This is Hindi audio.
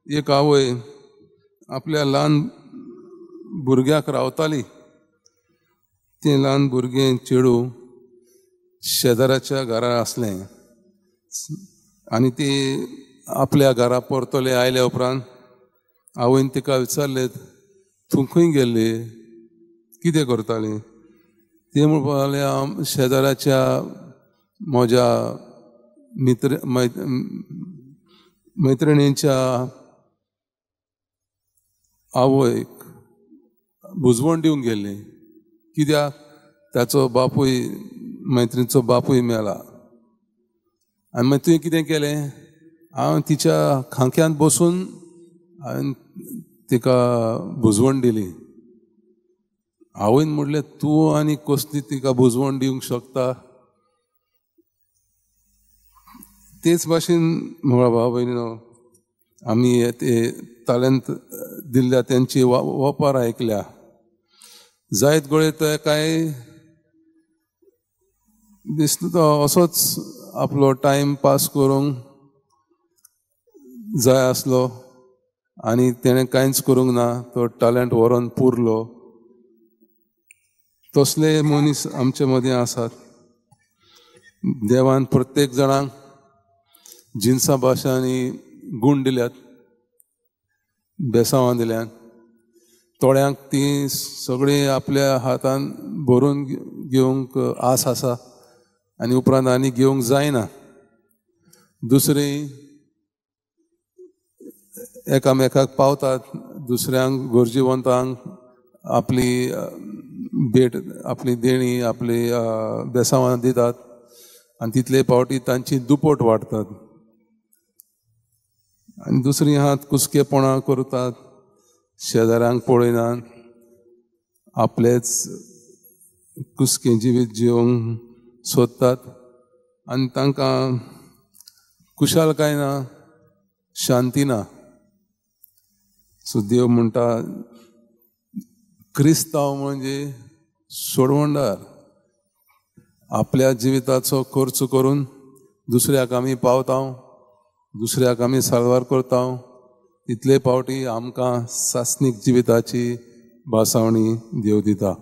एक आवय आपल्या ल्हान भुरग्याक रावताली. ते ल्हान भुरगें चेडू शेजाऱ्याच्या घरा असलें आनी ती आपल्या घरा परतले आयल्या उपरांत आवयन तिका विचारलें, तूं खंय गेल्ली, कितें करताली? ती म्हणपाक लागली, हांव शेजाऱ्याच्या म्हज्या मैत्रिणीच्या आवयक बुजवण दिवंक गेल्ली. कित्याक? ताचो बापूय, मैत्रिणीचो बापूय मेला. आनी मागीर तुवें कितें केलें? हांव तिच्या खांक्यांत बसून हांवें तिका बुजवण दिली. आवयन म्हणलें, तूं आनी कसली तिका बुजवण दिवंक शकता? तेच भाशेन म्हळ्या भाव भयणीनो, आमी ते ताल्यांत दिल्ल्या तेंची वपार आयकल्या. जायत गोळे ते काय दिसता तो असोच आपलो टायम पास करूंक जाय आसलो आनी तेणें कांयच करूंक ना, तो टॅलंट व्हरोन पुरलो. तसले मनीस आमचे मदीं आसात. देवान प्रत्येक जाणांक जिन्सा भाशांनी गूण दिल्यात, बेसांवां दिल्यात. थोड्यांक ती सगळीं आपल्या हातान भरून घेवंक आस आसा आनी उपरांत आनी घेवंक जायना. दुसरीं एकामेकाक पावतात, दुसऱ्यांक गरजेवंतांक आपली भेट, आपली देणी, आपली बेसांवां दितात आनी तितले पावटी तांची दुपट वाडटात. आनी दुसरीं आहात कुसकेपणां करतात, शेजाऱ्यांक पळयनात, आपलेच कुसकें जिवीत जिवंक सोदतात आनी तांकां कुशालकाय ना, शांती ना. सो देव म्हणटा, क्रिस्तांव म्हणजे सोडवणदार. आपल्या जिविताचो खर्च करून दुसऱ्याक आमी पावताव, दुसऱ्याक आमी साळवार करताव. इतले पावटी आमकां सासणीक जिविताची भासावणी देव दिता.